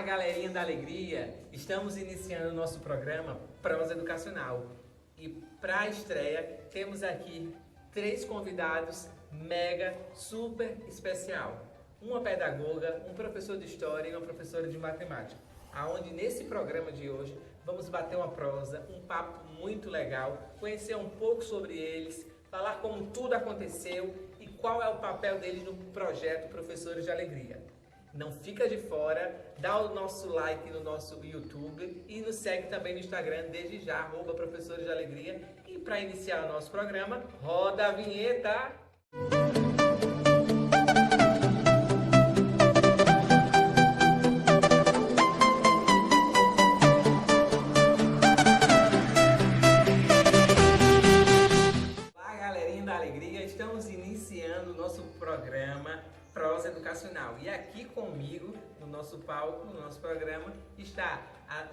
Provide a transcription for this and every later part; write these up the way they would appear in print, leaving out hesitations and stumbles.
Olá, galerinha da alegria! Estamos iniciando o nosso programa Prosa Educacional. E para a estreia, temos aqui 3 convidados mega, super especial. Uma pedagoga, um professor de história e uma professora de matemática. Aonde nesse programa de hoje vamos bater uma prosa, um papo muito legal, conhecer um pouco sobre eles, falar como tudo aconteceu e qual é o papel deles no projeto Professores de Alegria. Não fica de fora, dá o nosso like no nosso YouTube e nos segue também no Instagram, desde já, @Professores de Alegria. E para iniciar o nosso programa, roda a vinheta! Olá, galerinha da alegria, estamos iniciando o nosso programa Prosa Educacional. E aqui comigo, no nosso palco, no nosso programa, está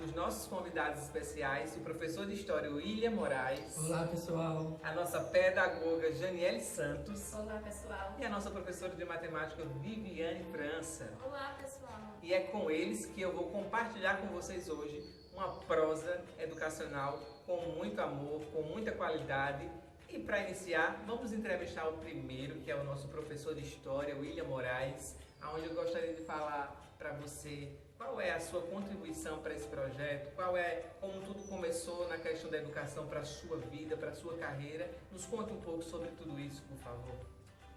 os nossos convidados especiais, o professor de História William Moraes. Olá, pessoal. A nossa pedagoga Janiele Santos. Olá, pessoal. E a nossa professora de matemática Viviane França. Olá, pessoal. E é com eles que eu vou compartilhar com vocês hoje uma prosa educacional com muito amor, com muita qualidade. E para iniciar, vamos entrevistar o primeiro, que é o nosso professor de História, William Moraes, onde eu gostaria de falar para você qual é a sua contribuição para esse projeto, como tudo começou na questão da educação para a sua vida, para a sua carreira. Nos conta um pouco sobre tudo isso, por favor.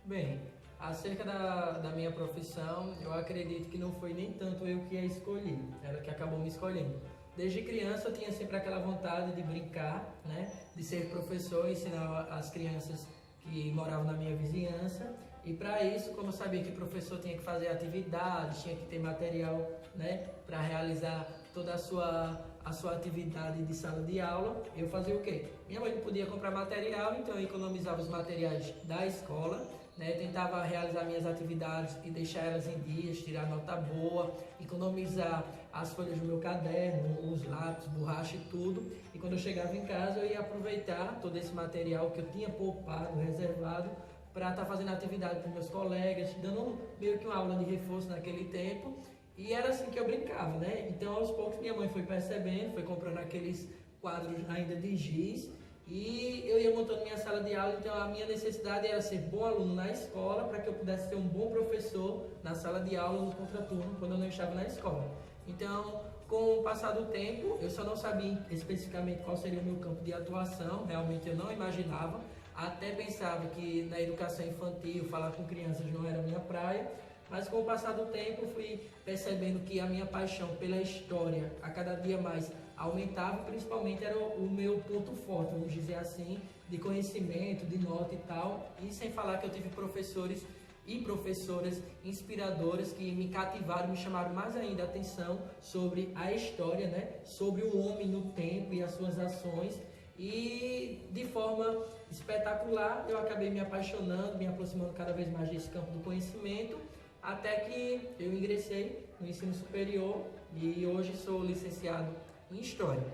Bem, acerca da minha profissão, eu acredito que não foi nem tanto eu que a escolhi, ela que acabou me escolhendo. Desde criança eu tinha sempre aquela vontade de brincar, né? De ser professor, ensinar as crianças que moravam na minha vizinhança. E para isso, como eu sabia que o professor tinha que fazer atividades, tinha que ter material, né? Para realizar toda a sua atividade de sala de aula, eu fazia o quê? Minha mãe não podia comprar material, então eu economizava os materiais da escola, né? Tentava realizar minhas atividades e deixar elas em dias, tirar nota boa, economizar as folhas do meu caderno, os lápis, borracha e tudo. E quando eu chegava em casa, eu ia aproveitar todo esse material que eu tinha poupado, reservado, para estar fazendo atividade com meus colegas, dando meio que uma aula de reforço naquele tempo. E era assim que eu brincava, né? Então, aos poucos, minha mãe foi percebendo, foi comprando aqueles quadros ainda de giz, e eu ia montando minha sala de aula. Então a minha necessidade era ser bom aluno na escola para que eu pudesse ser um bom professor na sala de aula, no contraturno, quando eu não estava na escola. Então, com o passar do tempo, eu só não sabia especificamente qual seria o meu campo de atuação, realmente eu não imaginava, até pensava que na educação infantil, falar com crianças não era a minha praia, mas com o passar do tempo fui percebendo que a minha paixão pela história a cada dia mais aumentava, principalmente era o meu ponto forte, vamos dizer assim, de conhecimento, de nota e tal. E sem falar que eu tive professores e professoras inspiradoras que me cativaram, me chamaram mais ainda a atenção sobre a história, né? Sobre o homem no tempo e as suas ações. E de forma espetacular eu acabei me apaixonando, me aproximando cada vez mais desse campo do conhecimento, até que eu ingressei no ensino superior e hoje sou licenciado em História.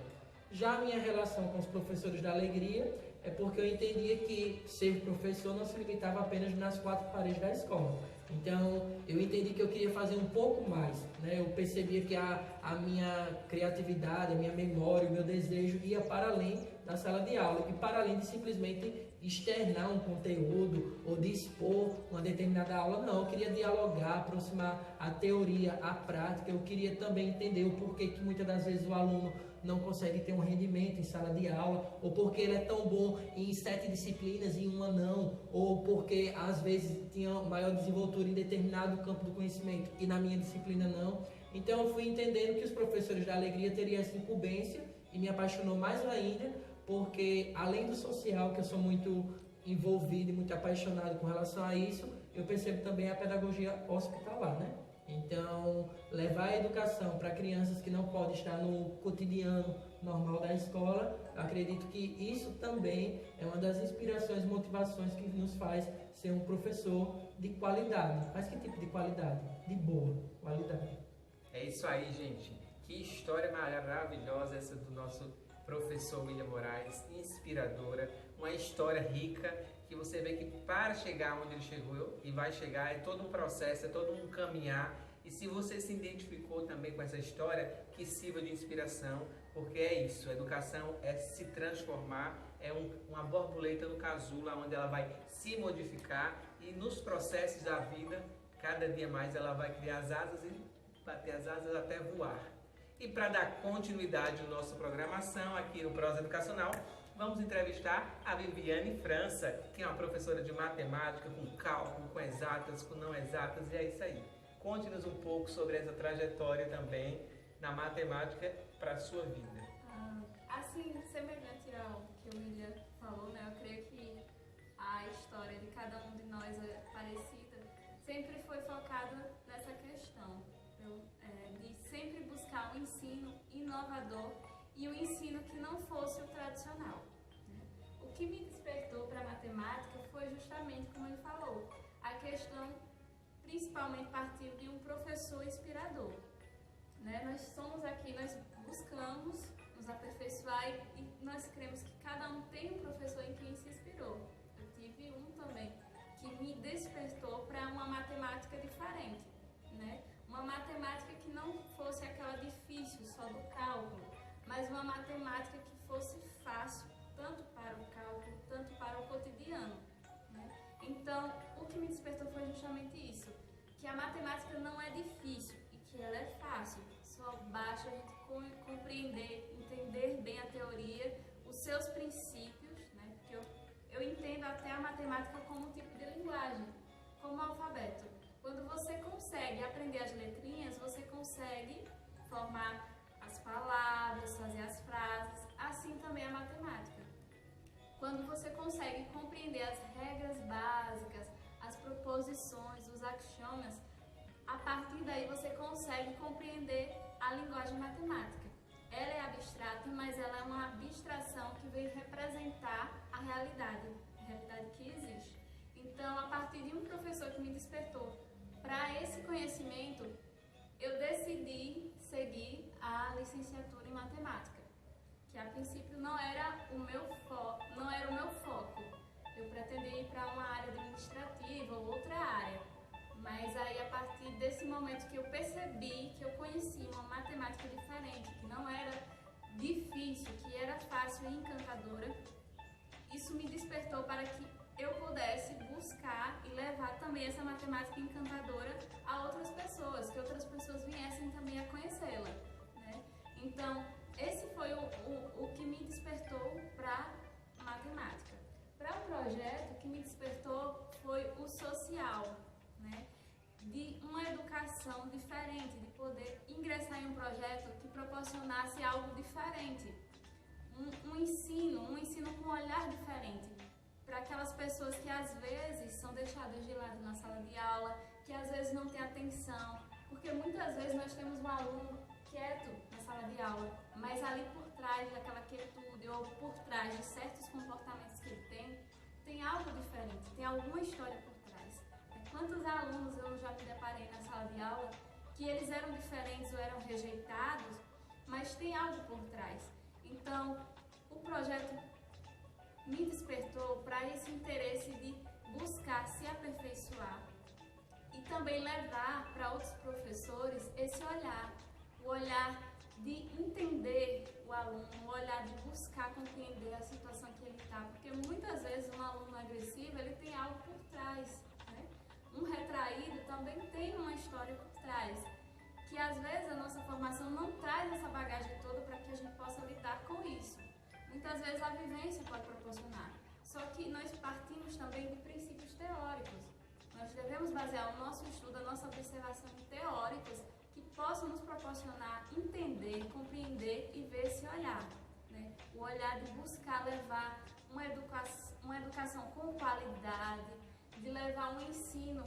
Já a minha relação com os professores da alegria é porque eu entendia que ser professor não se limitava apenas nas 4 paredes da escola. Então, eu entendi que eu queria fazer um pouco mais, né? Eu percebia que a minha criatividade, a minha memória, o meu desejo ia para além da sala de aula e para além de simplesmente externar um conteúdo ou de expor uma determinada aula. Não, eu queria dialogar, aproximar a teoria à prática. Eu queria também entender o porquê que muitas das vezes o aluno não consegue ter um rendimento em sala de aula, ou porque ele é tão bom em 7 disciplinas e em uma não, ou porque às vezes tinha maior desenvoltura em determinado campo do conhecimento e na minha disciplina não. Então eu fui entendendo que os professores da alegria teriam essa incumbência e me apaixonou mais ainda, porque além do social, que eu sou muito envolvido e muito apaixonado com relação a isso, eu percebo também a pedagogia hospitalar, né? Então, levar a educação para crianças que não podem estar no cotidiano normal da escola, eu acredito que isso também é uma das inspirações e motivações que nos faz ser um professor de qualidade. Mas que tipo de qualidade? De boa qualidade. É isso aí, gente. Que história maravilhosa essa do nosso professor William Moraes, inspiradora, uma história rica, que você vê que para chegar onde ele chegou e vai chegar é todo um processo, é todo um caminhar, E se você se identificou também com essa história, que sirva de inspiração, porque é isso, a educação é se transformar, é uma borboleta no casulo, onde ela vai se modificar e nos processos da vida, cada dia mais ela vai criar as asas e bater as asas até voar. E para dar continuidade à nossa programação aqui no Prosa Educacional, vamos entrevistar a Viviane França, que é uma professora de matemática, com cálculo, com exatas, com não exatas, e é isso aí. Conte-nos um pouco sobre essa trajetória também na matemática para a sua vida. Assim, semelhante ao que o William falou, né? Eu creio que a história de cada um de nós é parecida, sempre foi focada nessa questão, de sempre buscar um ensino inovador e um ensino que não fosse o tradicional. O que me despertou para a matemática foi justamente como ele falou, a questão principalmente partiu de um professor inspirador. Nós somos aqui, nós buscamos nos aperfeiçoar e nós cremos que cada um tem um professor em quem se inspirou. Eu tive um também que me despertou para uma matemática diferente, uma matemática que não fosse aquela difícil só do cálculo, mas uma matemática que fosse fácil tanto para o cálculo, tanto para o cotidiano. Então, o que me despertou foi justamente isso, que a matemática não é difícil e que ela é fácil, só basta a gente compreender, entender bem a teoria, os seus princípios, porque eu entendo até a matemática como um tipo de linguagem, como o alfabeto. Quando você consegue aprender as letrinhas, você consegue formar as palavras, fazer as frases, assim também a matemática. Quando você consegue compreender as regras básicas, as proposições, os axiomas, a partir daí você consegue compreender a linguagem matemática. Ela é abstrata, mas ela é uma abstração que vem representar a realidade que existe. Então, a partir de um professor que me despertou para esse conhecimento, eu decidi seguir a licenciatura em matemática, que a princípio não era o meu foco. Eu pretendia ir para uma área administrativa ou outra área, mas aí a partir desse momento que eu percebi que eu conhecia uma matemática diferente, que não era difícil, que era fácil e encantadora, isso me despertou para que eu pudesse buscar e levar também essa matemática encantadora a outras pessoas, que outras pessoas viessem também a conhecê-la. Então, esse foi o que me despertou para matemática. Para o projeto, o que me despertou foi o social, de uma educação diferente, de poder ingressar em um projeto que proporcionasse algo diferente, um ensino com um olhar diferente, para aquelas pessoas que às vezes são deixadas de lado na sala de aula, que às vezes não têm atenção, porque muitas vezes nós temos um aluno quieto na sala de aula, mas ali por trás daquela quietude ou por trás de certos comportamentos que ele tem algo diferente, tem alguma história por trás. Quantos alunos eu já me deparei na sala de aula que eles eram diferentes ou eram rejeitados, mas tem algo por trás. Então, o projeto me despertou para esse interesse de buscar se aperfeiçoar e também levar para outros professores esse olhar, o olhar de entender o aluno, o olhar de buscar compreender a situação que ele está, porque muitas vezes um aluno agressivo, ele tem algo por trás, Um retraído também tem uma história por trás, que às vezes a nossa formação não traz essa bagagem toda para que a gente possa lidar com isso. Muitas vezes a vivência pode proporcionar, só que nós partimos também de princípios teóricos. Nós devemos basear o nosso estudo, a nossa observação em teóricos que possam nos proporcionar entender, compreender e ver esse olhar. O olhar de buscar levar uma educação com qualidade, de levar um ensino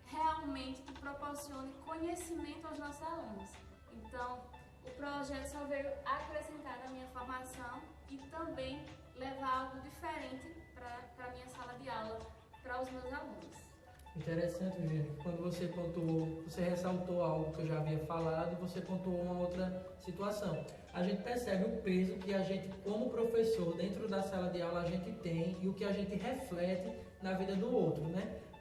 realmente que proporcione conhecimento aos nossos alunos. Então, o projeto só veio acrescentar na minha formação e também levar algo diferente para a minha sala de aula, para os meus alunos. Interessante, Virginia, quando você pontuou, você ressaltou algo que eu já havia falado e você pontuou uma outra situação. A gente percebe o peso que a gente, como professor, dentro da sala de aula a gente tem e o que a gente reflete na vida do outro,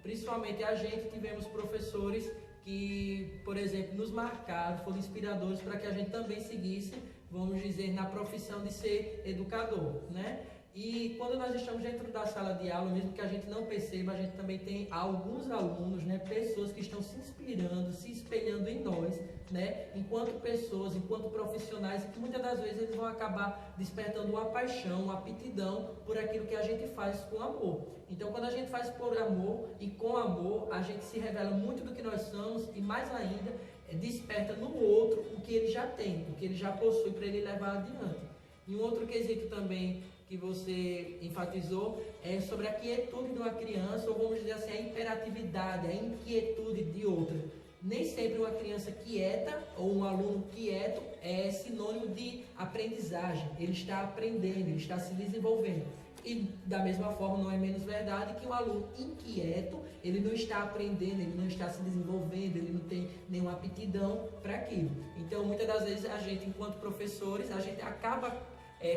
Principalmente a gente tivemos professores que, por exemplo, nos marcaram, foram inspiradores para que a gente também seguisse, vamos dizer, na profissão de ser educador, né? E quando nós estamos dentro da sala de aula, mesmo que a gente não perceba, a gente também tem alguns alunos, né, pessoas que estão se inspirando, se espelhando em nós, né, enquanto pessoas, enquanto profissionais, e que muitas das vezes eles vão acabar despertando uma paixão, uma aptidão por aquilo que a gente faz com amor. Então, quando a gente faz por amor e com amor, a gente se revela muito do que nós somos e, mais ainda, desperta no outro o que ele já tem, o que ele já possui para ele levar adiante. E um outro quesito também que você enfatizou é sobre a quietude de uma criança, ou vamos dizer assim, a imperatividade, a inquietude de outra. Nem sempre uma criança quieta ou um aluno quieto é sinônimo de aprendizagem. Ele está aprendendo, ele está se desenvolvendo. E da mesma forma não é menos verdade que um aluno inquieto, ele não está aprendendo, ele não está se desenvolvendo, ele não tem nenhuma aptidão para aquilo. Então, muitas das vezes a gente, enquanto professores, a gente acaba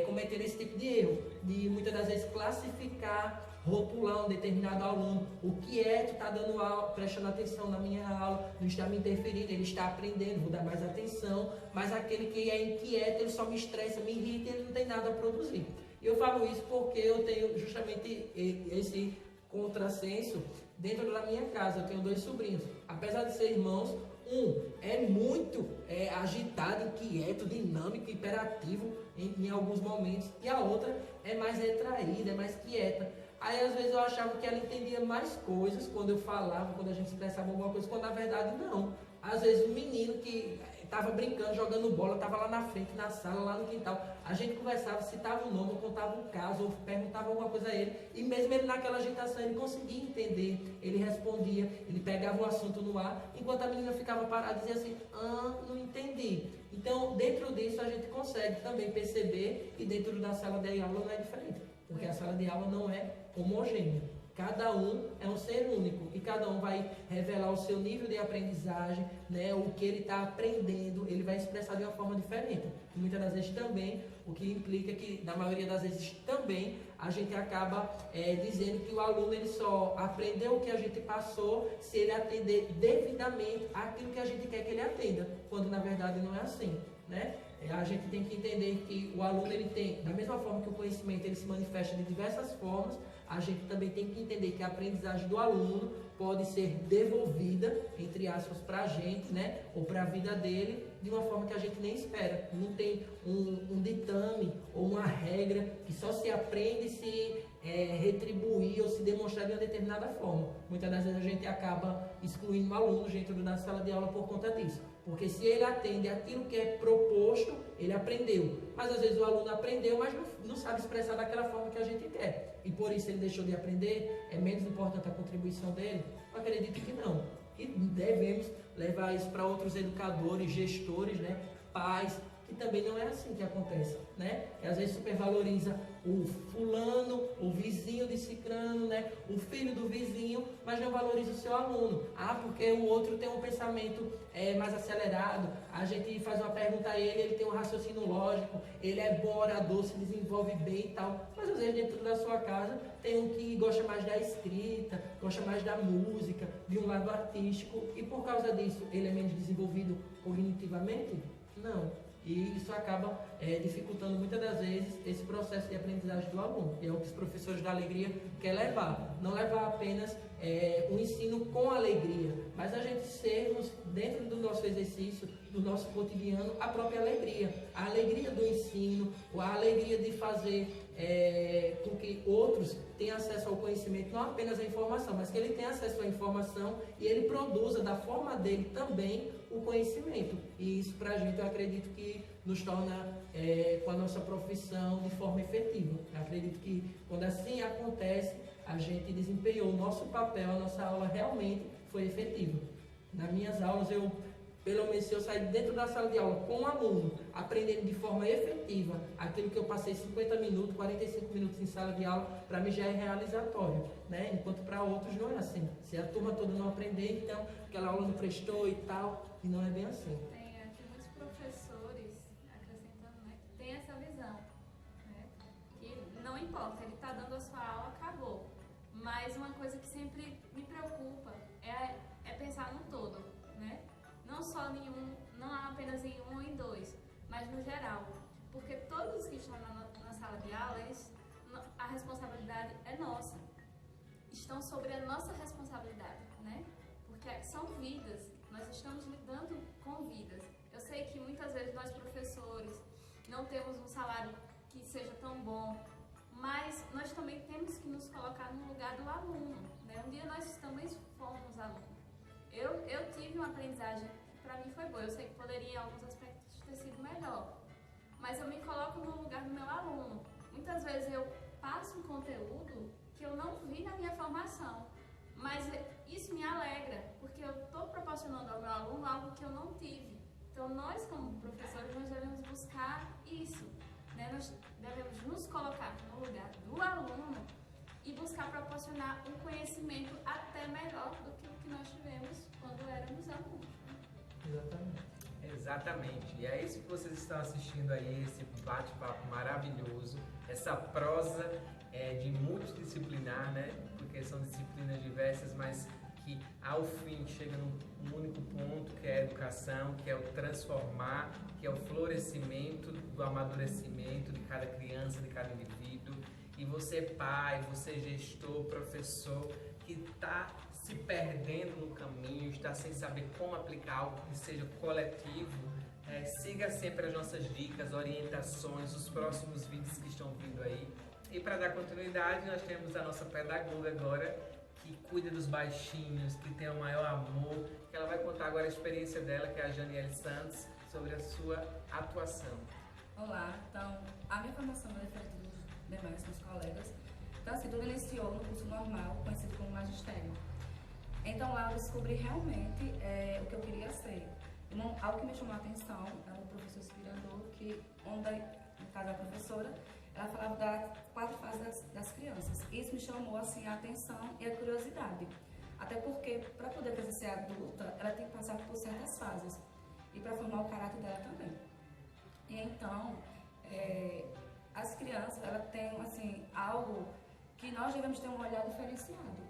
cometendo esse tipo de erro, de muitas das vezes classificar, rotular um determinado aluno. O quieto está dando aula, prestando atenção na minha aula, não está me interferindo, ele está aprendendo, vou dar mais atenção, mas aquele que é inquieto, ele só me estressa, me irrita e ele não tem nada a produzir. E eu falo isso porque eu tenho justamente esse contrassenso dentro da minha casa. Eu tenho 2 sobrinhos, apesar de ser irmãos, um é muito agitado, inquieto, dinâmico, hiperativo em alguns momentos, e a outra é mais retraída, é mais quieta. Aí às vezes eu achava que ela entendia mais coisas quando eu falava, quando a gente expressava alguma coisa, quando na verdade não. Às vezes um menino que estava brincando, jogando bola, estava lá na frente, na sala, lá no quintal. A gente conversava, citava o nome, contava um caso, ou perguntava alguma coisa a ele. E mesmo ele naquela agitação, ele conseguia entender, ele respondia, ele pegava o assunto no ar, enquanto a menina ficava parada e dizia assim, não entendi. Então, dentro disso, a gente consegue também perceber, e dentro da sala de aula não é diferente, porque a sala de aula não é homogênea. Cada um é um ser único e cada um vai revelar o seu nível de aprendizagem, né, o que ele está aprendendo, ele vai expressar de uma forma diferente. E muitas das vezes também, o que implica que, na maioria das vezes também, a gente acaba dizendo que o aluno ele só aprendeu o que a gente passou se ele atender devidamente aquilo que a gente quer que ele atenda, quando na verdade não é assim, né? A gente tem que entender que o aluno ele tem, da mesma forma que o conhecimento ele se manifesta de diversas formas, a gente também tem que entender que a aprendizagem do aluno pode ser devolvida, entre aspas, para a gente, né, ou para a vida dele, de uma forma que a gente nem espera. Não tem um ditame ou uma regra que só se aprende se retribuir ou se demonstrar de uma determinada forma. Muitas das vezes a gente acaba excluindo o aluno dentro da sala de aula por conta disso. Porque se ele atende aquilo que é proposto, ele aprendeu. Mas às vezes o aluno aprendeu, mas não sabe expressar daquela forma que a gente quer. E por isso ele deixou de aprender, é menos importante a contribuição dele? Eu acredito que não. E devemos levar isso para outros educadores, gestores, né, pais, que também não é assim que acontece, né? Que às vezes supervaloriza o fulano, o vizinho de cicrano, né? O filho do vizinho, mas não valoriza o seu aluno. Porque o outro tem um pensamento mais acelerado, a gente faz uma pergunta a ele, ele tem um raciocínio lógico, ele é bom orador, se desenvolve bem e tal, mas às vezes dentro da sua casa tem um que gosta mais da escrita, gosta mais da música, de um lado artístico, e por causa disso ele é menos desenvolvido cognitivamente? Não. E isso acaba dificultando muitas das vezes esse processo de aprendizagem do aluno, que é o que os professores da alegria querem levar. Não levar apenas um ensino com alegria, mas a gente sermos, dentro do nosso exercício, do nosso cotidiano, a própria alegria. A alegria do ensino, a alegria de fazer com que outros tenham acesso ao conhecimento, não apenas a informação, mas que ele tenha acesso à informação e ele produza da forma dele também o conhecimento. E isso para a gente eu acredito que nos torna com a nossa profissão de forma efetiva. Eu acredito que quando assim acontece, a gente desempenhou o nosso papel, a nossa aula realmente foi efetiva. Nas minhas aulas pelo menos se eu sair dentro da sala de aula com um aluno, aprendendo de forma efetiva aquilo que eu passei 50 minutos, 45 minutos em sala de aula, para mim já é realizatório, né? Enquanto para outros não é assim. Se a turma toda não aprender, então aquela aula não prestou e tal, e não é bem assim. Tem aqui muitos professores, acrescentando, né, que tem essa visão, né? Que não importa, ele está dando a sua aula, acabou. Mas uma coisa que sempre me preocupa é pensar no todo. geral, porque todos que estão na sala de aula, a responsabilidade é nossa, estão sobre a nossa responsabilidade, né? Porque são vidas, nós estamos lidando com vidas. Eu sei que muitas vezes nós professores não temos um salário que seja tão bom, mas nós também temos que nos colocar no lugar do aluno, né? Um dia nós também fomos alunos. Eu tive uma aprendizagem que para mim foi boa, eu sei que poderia em alguns aspectos ter sido melhor, mas eu me coloco no lugar do meu aluno. Muitas vezes eu passo um conteúdo que eu não vi na minha formação, mas isso me alegra, porque eu estou proporcionando ao meu aluno algo que eu não tive. Então nós como professores, nós devemos buscar isso, né? Nós devemos nos colocar no lugar do aluno e buscar proporcionar um conhecimento até melhor do que o que nós tivemos quando éramos alunos. Exatamente. Exatamente. E é isso que vocês estão assistindo aí, esse bate-papo maravilhoso, essa prosa de multidisciplinar, né? Porque são disciplinas diversas, mas que ao fim chega num único ponto, que é a educação, que é o transformar, que é o florescimento, do amadurecimento de cada criança, de cada indivíduo. E você pai, você gestor, professor, que está se perdendo no caminho, está sem saber como aplicar algo que seja coletivo, siga sempre as nossas dicas, orientações, os próximos vídeos que estão vindo aí. E para dar continuidade, nós temos a nossa pedagoga agora, que cuida dos baixinhos, que tem o maior amor, que ela vai contar agora a experiência dela, que é a Janiele Santos, sobre a sua atuação. Olá, então, a minha formação é diferente dos demais meus colegas. Então, assim, tudo iniciou no curso normal, conhecido como magistério. Então, lá eu descobri realmente o que eu queria ser. Algo que me chamou a atenção era um professor inspirador, onde, no caso, a professora, ela falava das 4 fases das crianças. Isso me chamou, assim, a atenção e a curiosidade. Até porque, para poder crescer ser adulta, ela tem que passar por certas fases. E para formar o caráter dela também. E então, as crianças, elas têm, assim, algo que nós devemos ter um olhar diferenciado.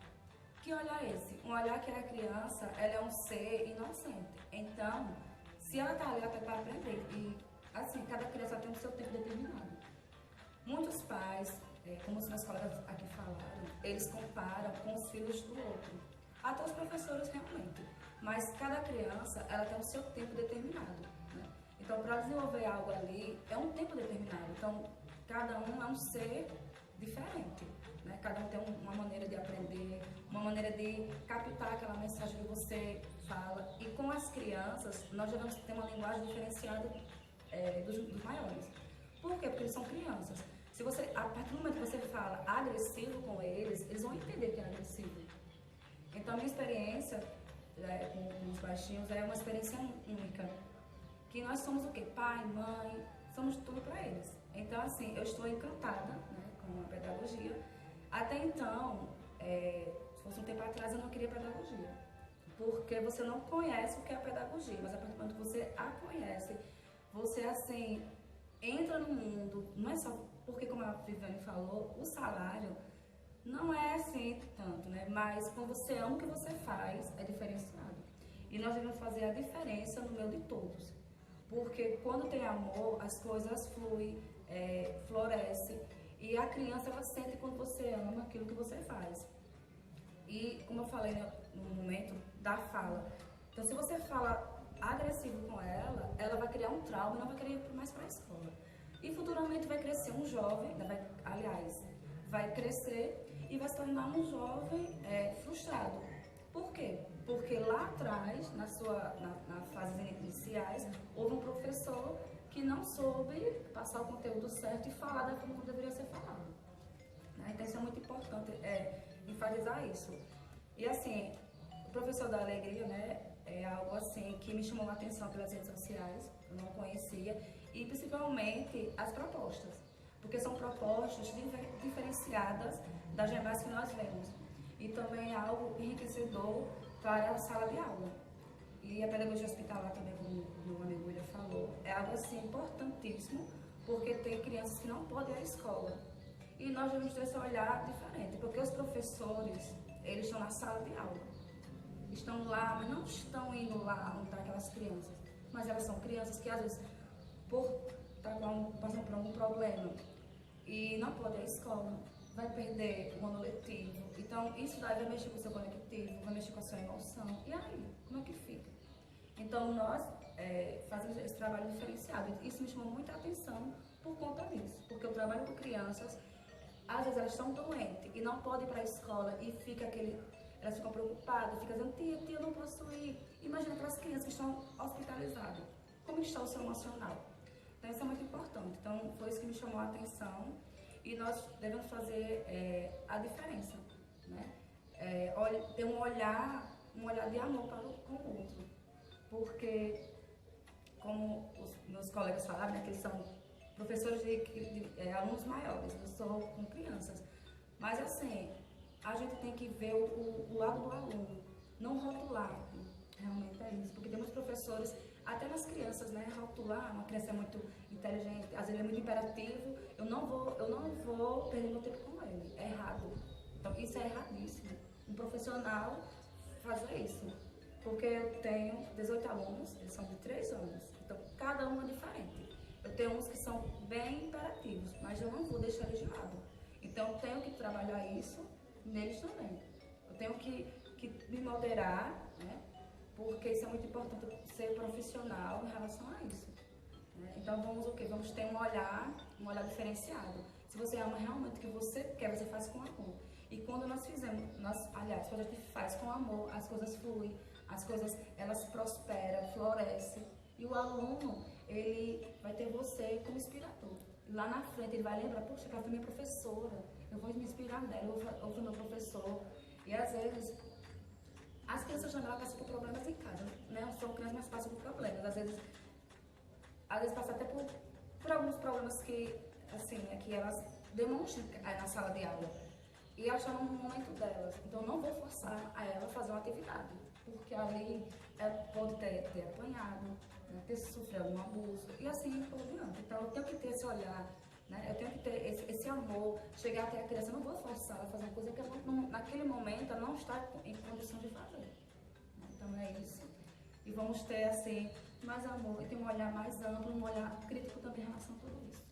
Que olhar é esse? Um olhar que a criança, ela é um ser inocente. Então, se ela está ali até para aprender, e assim, cada criança tem o seu tempo determinado. Muitos pais, como os meus colegas aqui falaram, eles comparam com os filhos do outro. Até os professores realmente. Mas cada criança, ela tem o seu tempo determinado, né? Então, para desenvolver algo ali, é um tempo determinado. Então, cada um é um ser diferente, né? Cada um tem uma maneira de aprender, uma maneira de captar aquela mensagem que você fala. E com as crianças, nós devemos ter uma linguagem diferenciada dos maiores. Por quê? Porque eles são crianças. Se você, a partir do momento que você fala agressivo com eles, eles vão entender que é agressivo. Então, a minha experiência com os baixinhos é uma experiência única. Que nós somos o quê? Pai, mãe, somos tudo para eles. Então, assim, eu estou encantada, né, com a pedagogia. Até então, se fosse um tempo atrás, eu não queria pedagogia. Porque você não conhece o que é a pedagogia, mas a partir do momento que você a conhece, você, assim, entra no mundo. Não é só porque, como a Viviane falou, o salário não é assim tanto, né? Mas quando você ama o que você faz, é diferenciado. E nós devemos fazer a diferença no meio de todos. Porque quando tem amor, as coisas fluem, florescem. E a criança, ela sente quando você ama aquilo que você faz. E, como eu falei no momento da fala, então se você fala agressivo com ela, ela vai criar um trauma e não vai querer ir mais para a escola. E futuramente vai crescer um jovem, vai crescer e vai se tornar um jovem frustrado. Por quê? Porque lá atrás, nas fases iniciais, houve um professor que não soube passar o conteúdo certo e falar da forma como deveria ser falado. Né? Então isso é muito importante, enfatizar isso. E assim, o professor da alegria, né, é algo assim que me chamou a atenção pelas redes sociais, eu não conhecia, e principalmente as propostas, porque são propostas diferenciadas das demais que nós vemos. E também é algo enriquecedor para a sala de aula. E a pedagogia hospitalar também, como o meu amigo William falou, é algo assim importantíssimo, porque tem crianças que não podem ir à escola. E nós devemos ter esse olhar diferente, porque os professores, eles estão na sala de aula. Estão lá, mas não estão indo lá onde estão aquelas crianças. Mas elas são crianças que, às vezes, por passando por algum problema e não pode ir à escola, vai perder o ano letivo. Então, isso daí vai mexer com o seu conectivo, vai mexer com a sua emoção. E aí, como é que fica? Então, nós fazemos esse trabalho diferenciado. Isso me chamou muita atenção por conta disso, porque eu trabalho com crianças, às vezes elas estão doentes e não podem ir para a escola e elas ficam preocupadas, ficam dizendo, tia, eu não posso ir. Imagina aquelas crianças que estão hospitalizadas, como está o seu emocional? Então isso é muito importante. Então foi isso que me chamou a atenção e nós devemos fazer a diferença, né? Ter um olhar de amor para com o outro, porque como os meus colegas falaram, né, que eles são professores de alunos maiores, eu sou com crianças, mas assim, a gente tem que ver o lado do aluno, não rotular, realmente é isso, porque temos professores, até nas crianças, né, rotular, uma criança é muito inteligente, às vezes ele é muito imperativo, eu não vou perder meu tempo com ele, é errado, então isso é erradíssimo, um profissional fazer isso, porque eu tenho 18 alunos, eles são de 3 anos, então cada um é diferente. Eu tenho uns que são bem imperativos, mas eu não vou deixar eles de lado. Então eu tenho que trabalhar isso neles também. Eu tenho que me moderar, né? Porque isso é muito importante, ser profissional em relação a isso. Né? Então vamos o quê? Vamos ter um olhar diferenciado. Se você ama realmente o que você quer, você faz com amor. E quando nós fizemos, aliás, quando a gente faz com amor, as coisas fluem, as coisas elas prosperam, florescem. E o aluno, ele vai ter você como inspirador. Lá na frente ele vai lembrar, poxa, aquela foi minha professora, eu vou me inspirar nela, eu fui meu professor. E às vezes, as crianças também passam por problemas em casa, né? São crianças, mas passam por problemas. Às vezes passam até por alguns problemas que, assim, que elas demonstram na sala de aula. E elas estão no momento delas. Então eu não vou forçar a ela a fazer uma atividade, porque ali ela pode ter apanhado, né, ter sofrido algum abuso, e assim por diante. Então eu tenho que ter esse olhar, né, eu tenho que ter esse amor, chegar até a criança, eu não vou forçar ela a fazer uma coisa que ela naquele momento ela não está em condição de fazer. Né? Então é isso. E vamos ter assim mais amor e ter um olhar mais amplo, um olhar crítico também em relação a tudo isso.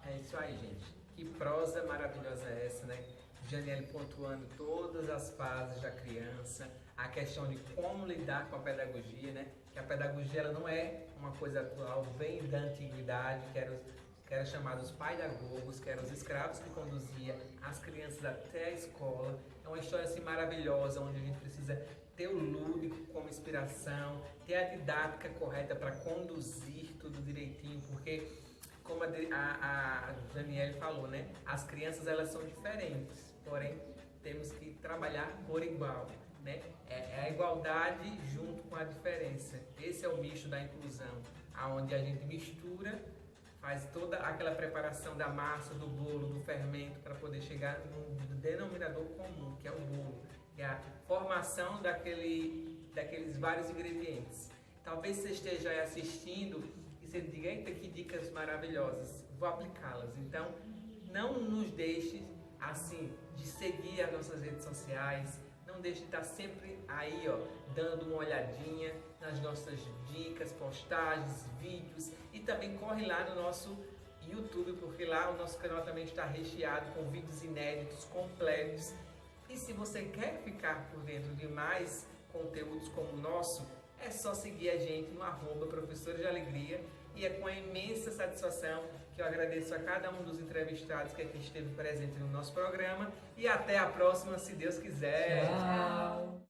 É isso aí, gente. Que prosa maravilhosa é essa, né? Janiele pontuando todas as fases da criança, a questão de como lidar com a pedagogia, né? Que a pedagogia ela não é uma coisa atual, vem da antiguidade, que era chamados pedagogos, que eram os escravos que conduziam as crianças até a escola. É uma história assim maravilhosa, onde a gente precisa ter o lúdico como inspiração, ter a didática correta para conduzir tudo direitinho, porque como a Janiele falou, né? As crianças elas são diferentes, porém temos que trabalhar por igual, né? É a igualdade junto com a diferença. Esse é o misto da inclusão, aonde a gente mistura, faz toda aquela preparação da massa, do bolo, do fermento para poder chegar no denominador comum, que é o bolo, que é a formação daqueles vários ingredientes. Talvez você esteja aí assistindo e você diga, eita, que dicas maravilhosas, vou aplicá-las. Então, não nos deixe, assim, de seguir as nossas redes sociais, não deixe de estar sempre aí, ó, dando uma olhadinha nas nossas dicas, postagens, vídeos, e também corre lá no nosso YouTube, porque lá o nosso canal também está recheado com vídeos inéditos, completos. E se você quer ficar por dentro de mais conteúdos como o nosso, é só seguir a gente no @Professores de Alegria, e é com a imensa satisfação que eu agradeço a cada um dos entrevistados que aqui esteve presente no nosso programa, e até a próxima, se Deus quiser. Tchau.